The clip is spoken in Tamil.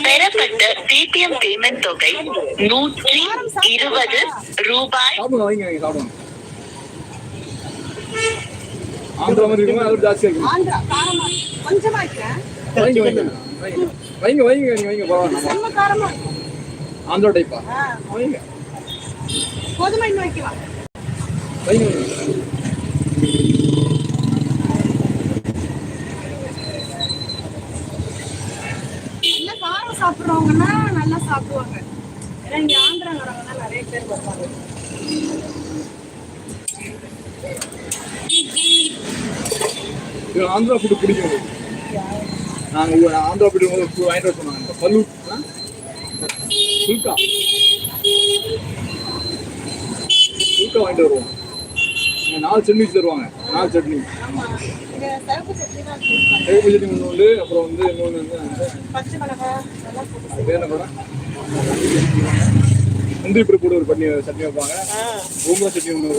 பெறப்பட்ட பேடிஎம் பேமெண்ட் தொகை ₹120. ஆந்திரா மாதிரி இருக்குமா அது ஜாஸ்தியா இருக்கு. ஆந்திரா காரமா கொஞ்சமா இருக்கேன். வைங்க பரவாயில்ல. செம்ம காரமா இருக்கு. ஆந்திரா டைப்பா? வைங்க. போதுமா இன்னும் வைக்கலாம். வைங்க. நல்ல காரம் சாப்பிடுறவங்கன்னா நல்லா சாப்பிடுவாங்க. ஏன்னா இங்க ஆந்திராங்கிறவங்க நிறைய பேர் வருவாங்க. ஆந்திரா ஃபுட்டு பிடிக்கும். நாங்கள் ஆந்திரா ஃபுட்டு வாங்கிட்டு வர சொன்னாங்க. பல்லு சுல்கா வாங்கிட்டு வருவோம். 4 சட்னி தருவாங்க. 4 சட்னி. சிவப்பு சட்னி ஒன்று உண்டு. அப்புறம் வந்து இன்னொன்று வந்து பச்சை மிளகாய் வேற கூட முந்திரி பருப்பு கூட ஒரு பண்ணி சட்னி வைப்பாங்க. கோங்குரா சட்னி ஒன்று.